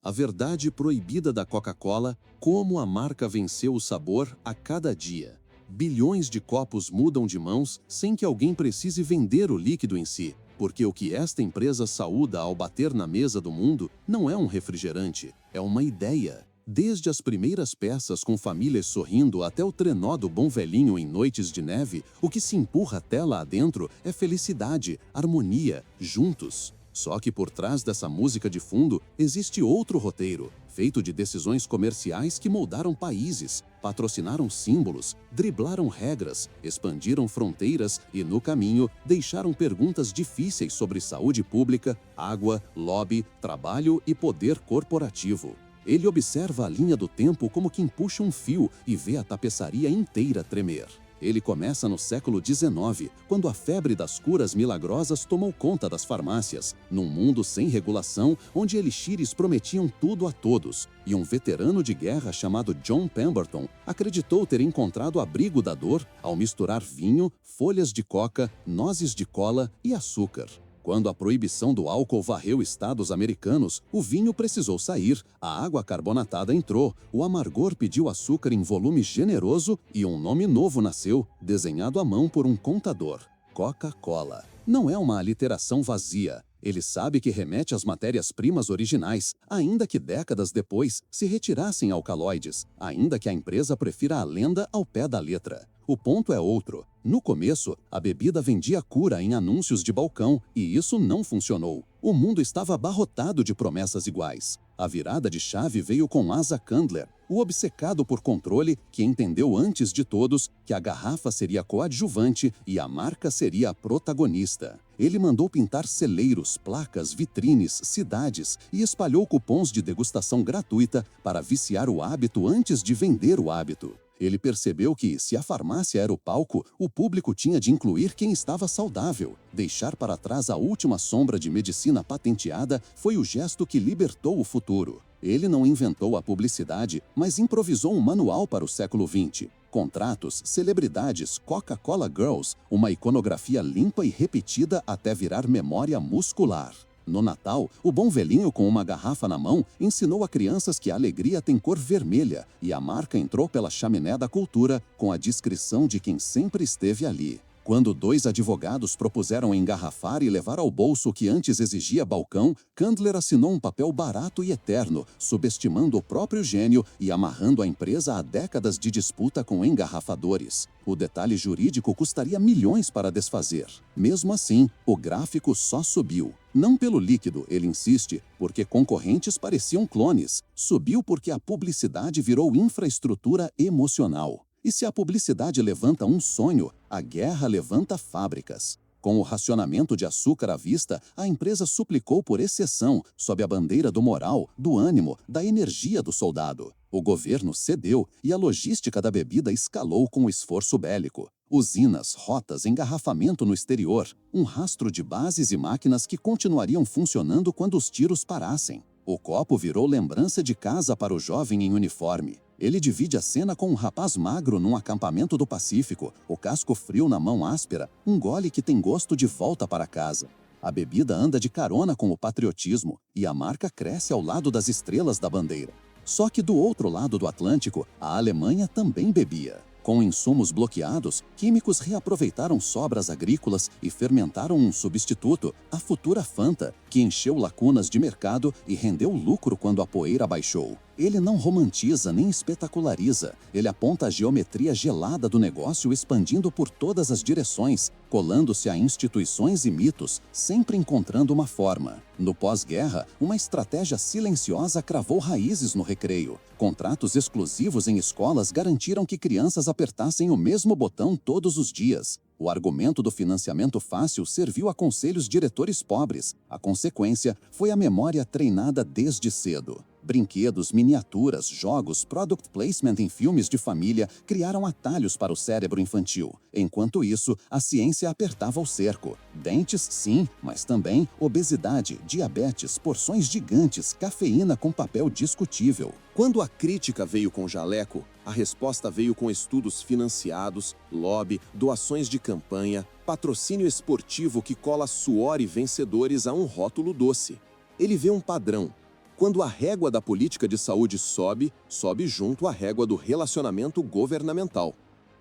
A verdade proibida da Coca-Cola, como a marca venceu o sabor a cada dia. Bilhões de copos mudam de mãos sem que alguém precise vender o líquido em si, porque o que esta empresa saúda ao bater na mesa do mundo não é um refrigerante, é uma ideia. Desde as primeiras peças com famílias sorrindo até o trenó do bom velhinho em noites de neve, o que se empurra até lá adentro é felicidade, harmonia, juntos. Só que por trás dessa música de fundo existe outro roteiro, feito de decisões comerciais que moldaram países, patrocinaram símbolos, driblaram regras, expandiram fronteiras e, no caminho, deixaram perguntas difíceis sobre saúde pública, água, lobby, trabalho e poder corporativo. Ele observa a linha do tempo como quem puxa um fio e vê a tapeçaria inteira tremer. Ele começa no século XIX, quando a febre das curas milagrosas tomou conta das farmácias, num mundo sem regulação, onde elixires prometiam tudo a todos, e um veterano de guerra chamado John Pemberton acreditou ter encontrado abrigo da dor ao misturar vinho, folhas de coca, nozes de cola e açúcar. Quando a proibição do álcool varreu estados americanos, o vinho precisou sair, a água carbonatada entrou, o amargor pediu açúcar em volume generoso e um nome novo nasceu, desenhado à mão por um contador: Coca-Cola. Não é uma aliteração vazia. Ele sabe que remete às matérias-primas originais, ainda que décadas depois se retirassem alcaloides, ainda que a empresa prefira a lenda ao pé da letra. O ponto é outro. No começo, a bebida vendia cura em anúncios de balcão, e isso não funcionou. O mundo estava abarrotado de promessas iguais. A virada de chave veio com Asa Candler, o obcecado por controle que entendeu antes de todos que a garrafa seria coadjuvante e a marca seria a protagonista. Ele mandou pintar celeiros, placas, vitrines, cidades e espalhou cupons de degustação gratuita para viciar o hábito antes de vender o hábito. Ele percebeu que, se a farmácia era o palco, o público tinha de incluir quem estava saudável. Deixar para trás a última sombra de medicina patenteada foi o gesto que libertou o futuro. Ele não inventou a publicidade, mas improvisou um manual para o século XX. Contratos, celebridades, Coca-Cola Girls, uma iconografia limpa e repetida até virar memória muscular. No Natal, o bom velhinho com uma garrafa na mão ensinou a crianças que a alegria tem cor vermelha e a marca entrou pela chaminé da cultura com a discrição de quem sempre esteve ali. Quando dois advogados propuseram engarrafar e levar ao bolso o que antes exigia balcão, Candler assinou um papel barato e eterno, subestimando o próprio gênio e amarrando a empresa a décadas de disputa com engarrafadores. O detalhe jurídico custaria milhões para desfazer. Mesmo assim, o gráfico só subiu. Não pelo líquido, ele insiste, porque concorrentes pareciam clones. Subiu porque a publicidade virou infraestrutura emocional. E se a publicidade levanta um sonho, a guerra levanta fábricas. Com o racionamento de açúcar à vista, a empresa suplicou por exceção, sob a bandeira do moral, do ânimo, da energia do soldado. O governo cedeu e a logística da bebida escalou com o esforço bélico. Usinas, rotas, engarrafamento no exterior, um rastro de bases e máquinas que continuariam funcionando quando os tiros parassem. O copo virou lembrança de casa para o jovem em uniforme. Ele divide a cena com um rapaz magro num acampamento do Pacífico, o casco frio na mão áspera, um gole que tem gosto de volta para casa. A bebida anda de carona com o patriotismo e a marca cresce ao lado das estrelas da bandeira. Só que do outro lado do Atlântico, a Alemanha também bebia. Com insumos bloqueados, químicos reaproveitaram sobras agrícolas e fermentaram um substituto, a futura Fanta, que encheu lacunas de mercado e rendeu lucro quando a poeira baixou. Ele não romantiza nem espetaculariza, ele aponta a geometria gelada do negócio expandindo por todas as direções, colando-se a instituições e mitos, sempre encontrando uma forma. No pós-guerra, uma estratégia silenciosa cravou raízes no recreio. Contratos exclusivos em escolas garantiram que crianças apertassem o mesmo botão todos os dias. O argumento do financiamento fácil serviu a conselhos diretores pobres. A consequência foi a memória treinada desde cedo. Brinquedos, miniaturas, jogos, product placement em filmes de família criaram atalhos para o cérebro infantil. Enquanto isso, a ciência apertava o cerco. Dentes, sim, mas também obesidade, diabetes, porções gigantes, cafeína com papel discutível. Quando a crítica veio com jaleco, a resposta veio com estudos financiados, lobby, doações de campanha, patrocínio esportivo que cola suor e vencedores a um rótulo doce. Ele vê um padrão. Quando a régua da política de saúde sobe, sobe junto a régua do relacionamento governamental.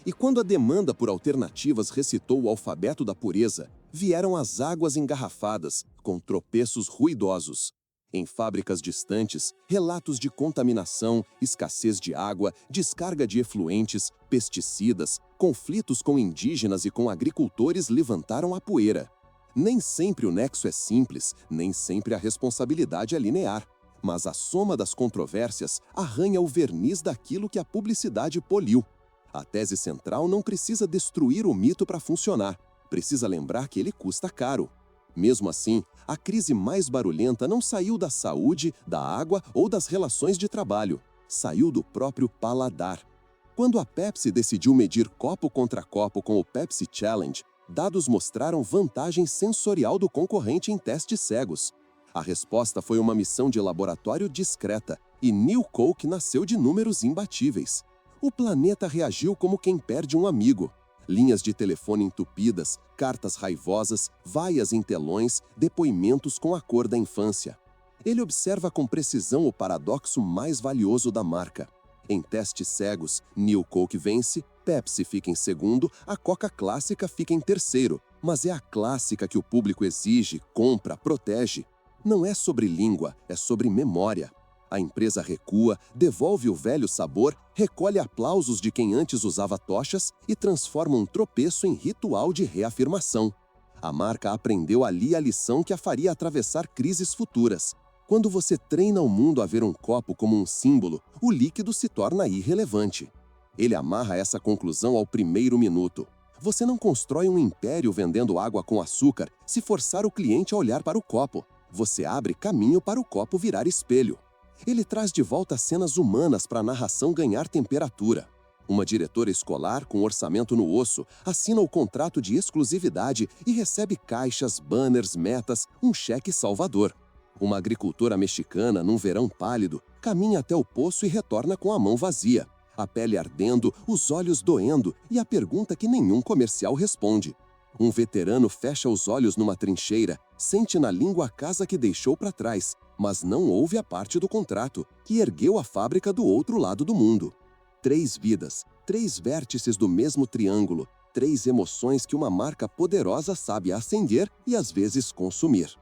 E quando a demanda por alternativas recitou o alfabeto da pureza, vieram as águas engarrafadas, com tropeços ruidosos. Em fábricas distantes, relatos de contaminação, escassez de água, descarga de efluentes, pesticidas, conflitos com indígenas e com agricultores levantaram a poeira. Nem sempre o nexo é simples, nem sempre a responsabilidade é linear. Mas a soma das controvérsias arranha o verniz daquilo que a publicidade poliu. A tese central não precisa destruir o mito para funcionar, precisa lembrar que ele custa caro. Mesmo assim, a crise mais barulhenta não saiu da saúde, da água ou das relações de trabalho, saiu do próprio paladar. Quando a Pepsi decidiu medir copo contra copo com o Pepsi Challenge, dados mostraram vantagem sensorial do concorrente em testes cegos. A resposta foi uma missão de laboratório discreta, e New Coke nasceu de números imbatíveis. O planeta reagiu como quem perde um amigo. Linhas de telefone entupidas, cartas raivosas, vaias em telões, depoimentos com a cor da infância. Ele observa com precisão o paradoxo mais valioso da marca. Em testes cegos, New Coke vence, Pepsi fica em segundo, a Coca clássica fica em terceiro. Mas é a clássica que o público exige, compra, protege. Não é sobre língua, é sobre memória. A empresa recua, devolve o velho sabor, recolhe aplausos de quem antes usava tochas e transforma um tropeço em ritual de reafirmação. A marca aprendeu ali a lição que a faria atravessar crises futuras. Quando você treina o mundo a ver um copo como um símbolo, o líquido se torna irrelevante. Ele amarra essa conclusão ao primeiro minuto. Você não constrói um império vendendo água com açúcar se forçar o cliente a olhar para o copo. Você abre caminho para o copo virar espelho. Ele traz de volta cenas humanas para a narração ganhar temperatura. Uma diretora escolar, com orçamento no osso, assina o contrato de exclusividade e recebe caixas, banners, metas, um cheque salvador. Uma agricultora mexicana, num verão pálido, caminha até o poço e retorna com a mão vazia. A pele ardendo, os olhos doendo e a pergunta que nenhum comercial responde. Um veterano fecha os olhos numa trincheira, sente na língua a casa que deixou para trás, mas não ouve a parte do contrato, que ergueu a fábrica do outro lado do mundo. 3 vidas, 3 vértices do mesmo triângulo, 3 emoções que uma marca poderosa sabe acender e às vezes consumir.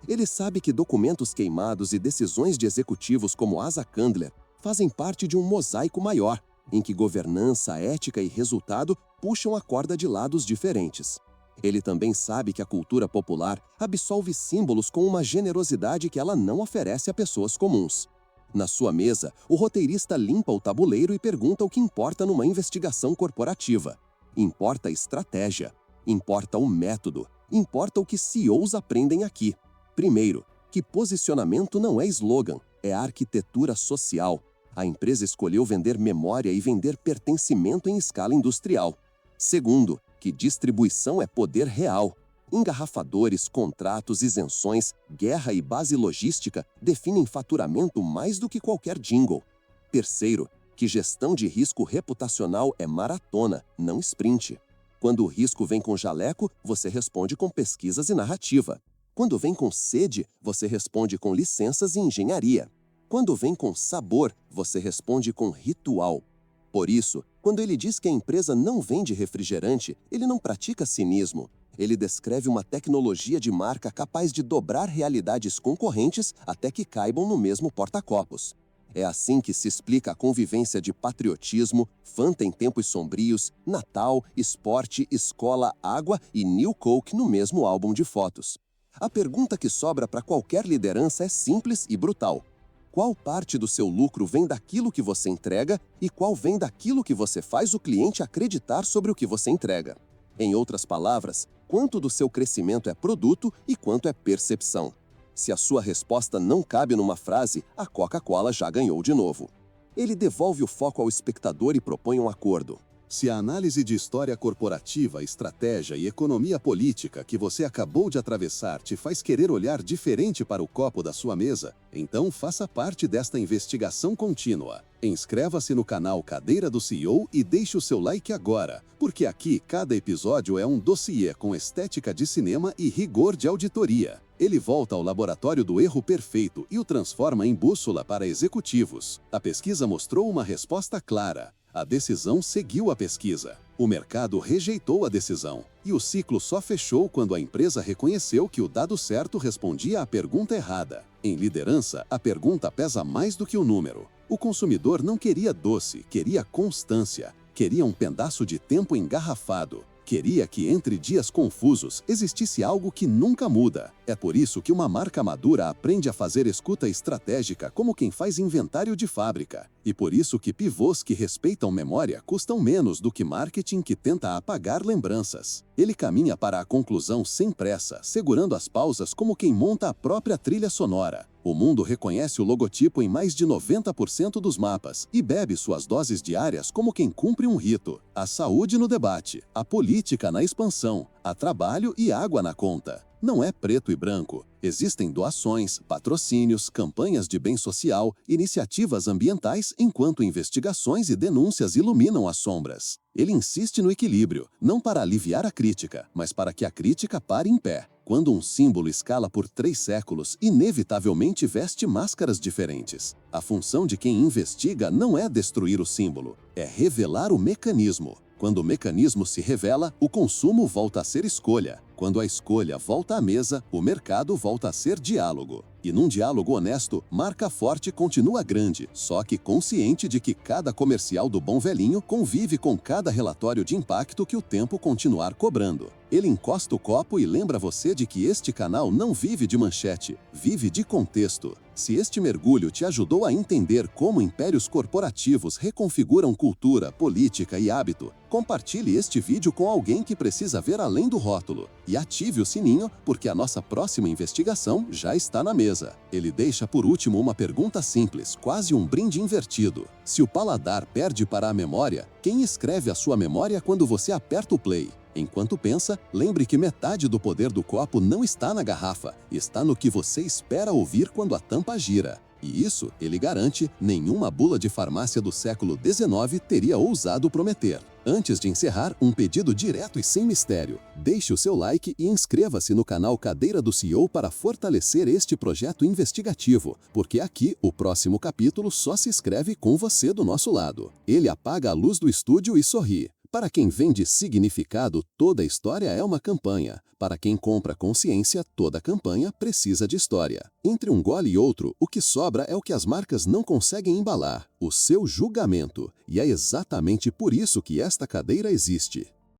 Ele sabe que documentos queimados e decisões de executivos como Asa Candler fazem parte de um mosaico maior, em que governança, ética e resultado puxam a corda de lados diferentes. Ele também sabe que a cultura popular absolve símbolos com uma generosidade que ela não oferece a pessoas comuns. Na sua mesa, o roteirista limpa o tabuleiro e pergunta o que importa numa investigação corporativa. Importa a estratégia, importa o método, importa o que CEOs aprendem aqui. Primeiro, que posicionamento não é slogan, é arquitetura social. A empresa escolheu vender memória e vender pertencimento em escala industrial. Segundo, que distribuição é poder real. Engarrafadores, contratos, isenções, guerra e base logística definem faturamento mais do que qualquer jingle. Terceiro, que gestão de risco reputacional é maratona, não sprint. Quando o risco vem com jaleco, você responde com pesquisas e narrativa. Quando vem com sede, você responde com licenças e engenharia. Quando vem com sabor, você responde com ritual. Por isso, quando ele diz que a empresa não vende refrigerante, ele não pratica cinismo. Ele descreve uma tecnologia de marca capaz de dobrar realidades concorrentes até que caibam no mesmo porta-copos. É assim que se explica a convivência de patriotismo, Fanta em tempos sombrios, Natal, esporte, escola, água e New Coke no mesmo álbum de fotos. A pergunta que sobra para qualquer liderança é simples e brutal. Qual parte do seu lucro vem daquilo que você entrega e qual vem daquilo que você faz o cliente acreditar sobre o que você entrega? Em outras palavras, quanto do seu crescimento é produto e quanto é percepção? Se a sua resposta não cabe numa frase, a Coca-Cola já ganhou de novo. Ele devolve o foco ao espectador e propõe um acordo. Se a análise de história corporativa, estratégia e economia política que você acabou de atravessar te faz querer olhar diferente para o copo da sua mesa, então faça parte desta investigação contínua. Inscreva-se no canal Cadeira do CEO e deixe o seu like agora, porque aqui cada episódio é um dossiê com estética de cinema e rigor de auditoria. Ele volta ao laboratório do erro perfeito e o transforma em bússola para executivos. A pesquisa mostrou uma resposta clara. A decisão seguiu a pesquisa. O mercado rejeitou a decisão. E o ciclo só fechou quando a empresa reconheceu que o dado certo respondia à pergunta errada. Em liderança, a pergunta pesa mais do que o número. O consumidor não queria doce, queria constância. Queria um pedaço de tempo engarrafado. Queria que entre dias confusos existisse algo que nunca muda. É por isso que uma marca madura aprende a fazer escuta estratégica como quem faz inventário de fábrica. E por isso que pivôs que respeitam memória custam menos do que marketing que tenta apagar lembranças. Ele caminha para a conclusão sem pressa, segurando as pausas como quem monta a própria trilha sonora. O mundo reconhece o logotipo em mais de 90% dos mapas e bebe suas doses diárias como quem cumpre um rito. A saúde no debate, a política na expansão, a trabalho e água na conta. Não é preto e branco. Existem doações, patrocínios, campanhas de bem social, iniciativas ambientais, enquanto investigações e denúncias iluminam as sombras. Ele insiste no equilíbrio, não para aliviar a crítica, mas para que a crítica pare em pé. Quando um símbolo escala por 3 séculos, inevitavelmente veste máscaras diferentes. A função de quem investiga não é destruir o símbolo, é revelar o mecanismo. Quando o mecanismo se revela, o consumo volta a ser escolha. Quando a escolha volta à mesa, o mercado volta a ser diálogo. E num diálogo honesto, marca forte continua grande, só que consciente de que cada comercial do bom velhinho convive com cada relatório de impacto que o tempo continuar cobrando. Ele encosta o copo e lembra você de que este canal não vive de manchete, vive de contexto. Se este mergulho te ajudou a entender como impérios corporativos reconfiguram cultura, política e hábito, compartilhe este vídeo com alguém que precisa ver além do rótulo. E ative o sininho, porque a nossa próxima investigação já está na mesa. Ele deixa por último uma pergunta simples, quase um brinde invertido. Se o paladar perde para a memória, quem escreve a sua memória quando você aperta o play? Enquanto pensa, lembre que metade do poder do copo não está na garrafa, está no que você espera ouvir quando a tampa gira. E isso, ele garante, nenhuma bula de farmácia do século XIX teria ousado prometer. Antes de encerrar, um pedido direto e sem mistério. Deixe o seu like e inscreva-se no canal Cadeira do CEO para fortalecer este projeto investigativo, porque aqui o próximo capítulo só se escreve com você do nosso lado. Ele apaga a luz do estúdio e sorri. Para quem vende significado, toda história é uma campanha. Para quem compra consciência, toda campanha precisa de história. Entre um gole e outro, o que sobra é o que as marcas não conseguem embalar, o seu julgamento. E é exatamente por isso que esta cadeira existe.